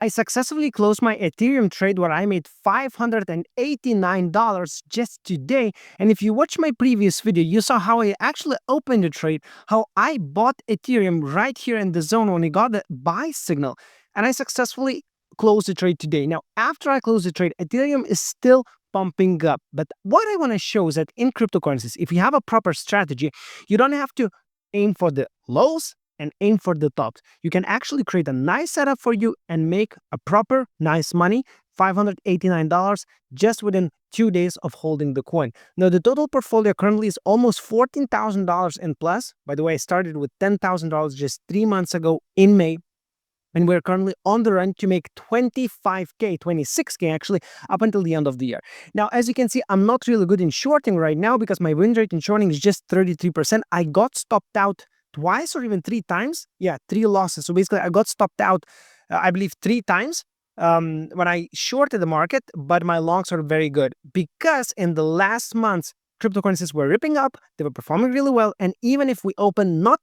I successfully closed my Ethereum trade where I made $589 just today. And if you watch my previous video, you saw how I actually opened the trade, how I bought Ethereum right here in the zone when it got the buy signal. And I successfully closed the trade today. Now, after I close the trade, Ethereum is still pumping up. But what I want to show is that in cryptocurrencies, if you have a proper strategy, you don't have to aim for the lows and aim for the tops. You can actually create a nice setup for you and make a proper, nice money, $589 just within 2 days of holding the coin. Now, the total portfolio currently is almost $14,000 in plus. By the way, I started with $10,000 just 3 months ago in May. And we're currently on the run to make 25K, 26K actually, up until the end of the year. Now, as you can see, I'm not really good in shorting right now because my win rate in shorting is just 33%. I got stopped out twice or even 3 times. Yeah, 3 losses. So basically, I got stopped out, I believe, 3 times when I shorted the market, but my longs are very good because in the last months, cryptocurrencies were ripping up, they were performing really well, and even if we open not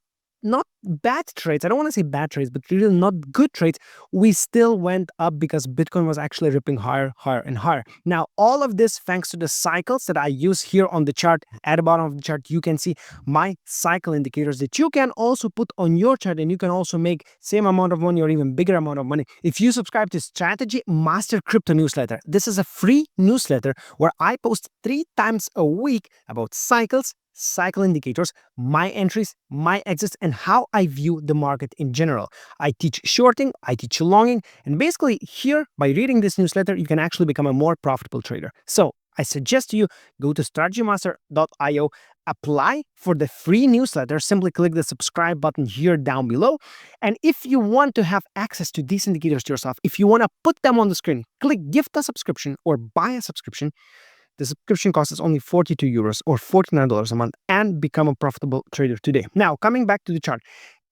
bad trades, I don't want to say bad trades, but really not good trades, we still went up because Bitcoin was actually ripping higher, higher, and higher. Now, all of this thanks to the cycles that I use here on the chart. At the bottom of the chart, you can see my cycle indicators that you can also put on your chart, and you can also make same amount of money or even bigger amount of money if you subscribe to Strategy Master Crypto newsletter. This is a free newsletter where I post 3 times a week about cycles, cycle indicators, my entries, my exits, and how I view the market in general. I teach shorting, I teach longing, and basically here, by reading this newsletter, you can actually become a more profitable trader. So I suggest you go to strategymaster.io, apply for the free newsletter, simply click the subscribe button here down below. And if you want to have access to these indicators yourself, if you want to put them on the screen, click gift a subscription or buy a subscription. The subscription cost is only 42 euros or $49 a month and become a profitable trader today. Now, coming back to the chart,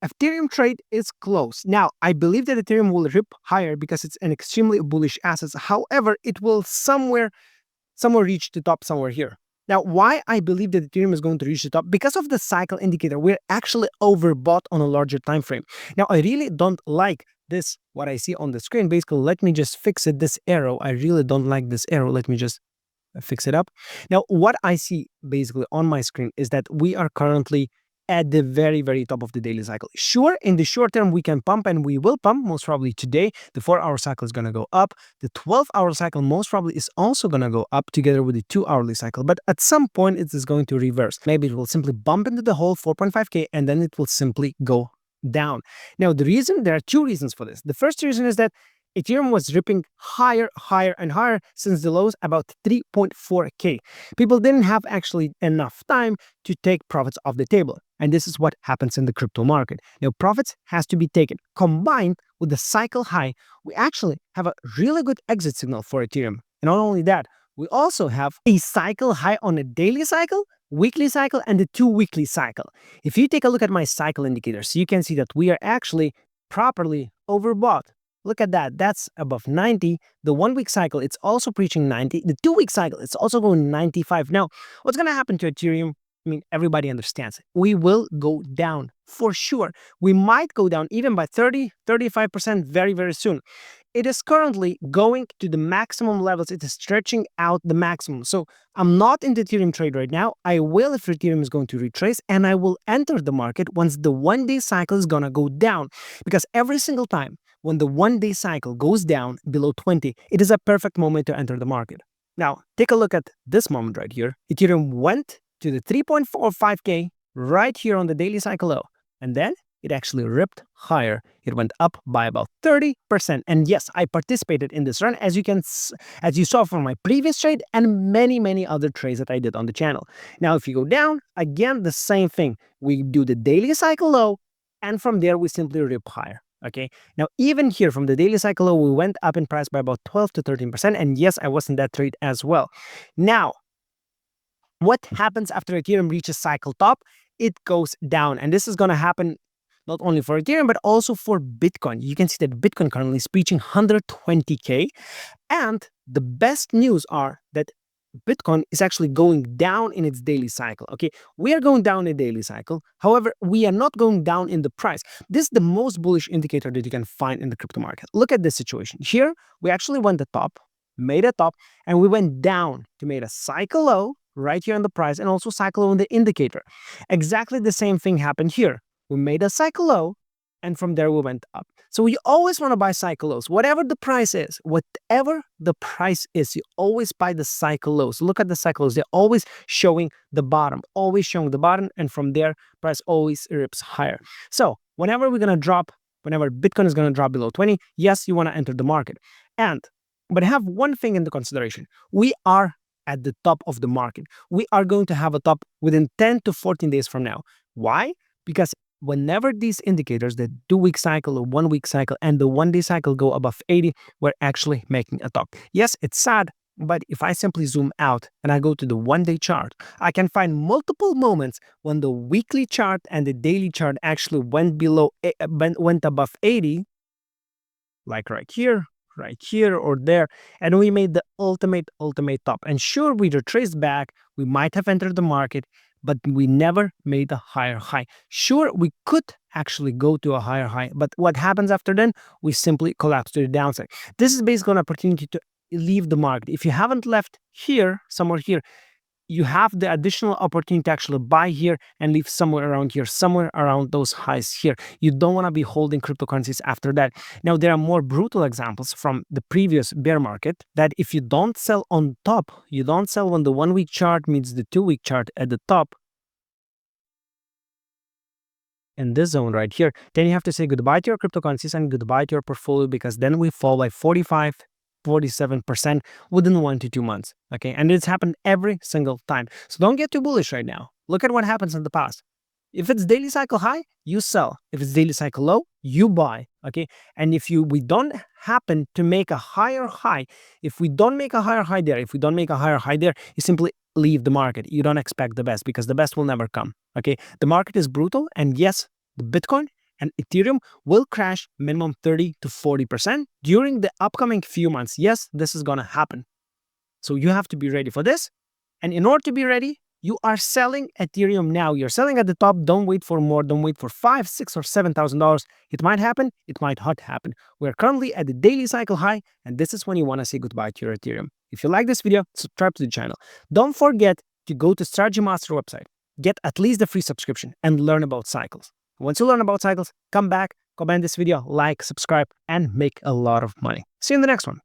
Ethereum trade is close. Now, I believe that Ethereum will rip higher because it's an extremely bullish asset. However, it will somewhere reach the top somewhere here. Now, why I believe that Ethereum is going to reach the top? Because of the cycle indicator, we're actually overbought on a larger time frame. Now, I really don't like this, what I see on the screen. Basically, let me just fix it, this arrow. I really don't like this arrow. Let me just fix it up. Now, what I see basically on my screen is that we are currently at the very, very top of the daily cycle. Sure, in the short term, we can pump and we will pump most probably today. The 4-hour cycle is going to go up. The 12-hour cycle most probably is also going to go up together with the 2-hourly cycle. But at some point, it is going to reverse. Maybe it will simply bump into the whole 4.5K and then it will simply go down. Now, there are 2 reasons for this. The first reason is that Ethereum was ripping higher, higher, and higher since the lows about 3.4K. People didn't have actually enough time to take profits off the table. And this is what happens in the crypto market. Now, profits has to be taken. Combined with the cycle high, we actually have a really good exit signal for Ethereum. And not only that, we also have a cycle high on a daily cycle, weekly cycle, and the 2-weekly cycle. If you take a look at my cycle indicators, you can see that we are actually properly overbought. Look at that. That's above 90. The 1-week cycle, it's also preaching 90. The 2-week cycle, it's also going 95. Now, what's going to happen to Ethereum? I mean, everybody understands it. We will go down for sure. We might go down even by 30, 35% very, very soon. It is currently going to the maximum levels. It is stretching out the maximum. So I'm not in the Ethereum trade right now. I will if Ethereum is going to retrace, and I will enter the market once the 1-day cycle is going to go down. Because every single time when the 1-day cycle goes down below 20, it is a perfect moment to enter the market. Now, take a look at this moment right here. Ethereum went to the 3.45K right here on the daily cycle low. And then it actually ripped higher. It went up by about 30%. And yes, I participated in this run, as you saw from my previous trade and many, many other trades that I did on the channel. Now, if you go down, again, the same thing. We do the daily cycle low, and from there, we simply rip higher. Okay, now even here from the daily cycle low, we went up in price by about 12 to 13%. And yes, I was in that trade as well. Now, what happens after Ethereum reaches cycle top? It goes down. And this is going to happen not only for Ethereum, but also for Bitcoin. You can see that Bitcoin currently is reaching 120K. And the best news are that Bitcoin is actually going down in its daily cycle. Okay, we are going down in a daily cycle. However, we are not going down in the price. This is the most bullish indicator that you can find in the crypto market. Look at this situation. Here, we actually went the top, made a top, and we went down to make a cycle low right here on the price and also cycle low on the indicator. Exactly the same thing happened here. We made a cycle low, and from there we went up. So you always want to buy cycle lows. Whatever the price is, you always buy the cycle lows. Look at the cycle lows. They're always showing the bottom, and from there, price always rips higher. So whenever Bitcoin is going to drop below 20, yes, you want to enter the market. But have one thing into consideration. We are at the top of the market. We are going to have a top within 10 to 14 days from now. Why? Because whenever these indicators, the 2-week cycle or 1-week cycle and the 1-day cycle go above 80, we're actually making a top. Yes, it's sad, but if I simply zoom out and I go to the 1-day chart, I can find multiple moments when the weekly chart and the daily chart actually went above 80, like right here or there, and we made the ultimate top. And sure, we retraced back, we might have entered the market, but we never made a higher high. Sure, we could actually go to a higher high, but what happens after then? We simply collapse to the downside. This is basically an opportunity to leave the market. If you haven't left here, somewhere here, you have the additional opportunity to actually buy here and leave somewhere around here, somewhere around those highs here. You don't want to be holding cryptocurrencies after that. Now, there are more brutal examples from the previous bear market that if you don't sell on top, you don't sell when the 1-week chart meets the 2-week chart at the top, in this zone right here, then you have to say goodbye to your cryptocurrencies and goodbye to your portfolio, because then we fall by 47% within 1 to 2 months. Okay, and it's happened every single time. So don't get too bullish right now. Look at what happens in the past. If it's daily cycle high, you sell. If it's daily cycle low, you buy. Okay, and if we don't happen to make a higher high, if we don't make a higher high there, you simply leave the market. You don't expect the best, because the best will never come. Okay, the market is brutal, and yes, the Bitcoin and Ethereum will crash minimum 30 to 40% during the upcoming few months. Yes, this is going to happen. So you have to be ready for this. And in order to be ready, you are selling Ethereum now. You're selling at the top. Don't wait for more. Don't wait for $5,000, $6,000, or $7,000. It might happen. It might not happen. We're currently at the daily cycle high, and this is when you want to say goodbye to your Ethereum. If you like this video, subscribe to the channel. Don't forget to go to Strategy Master website. Get at least the free subscription and learn about cycles. Once you learn about cycles, come back, comment this video, like, subscribe, and make a lot of money. See you in the next one.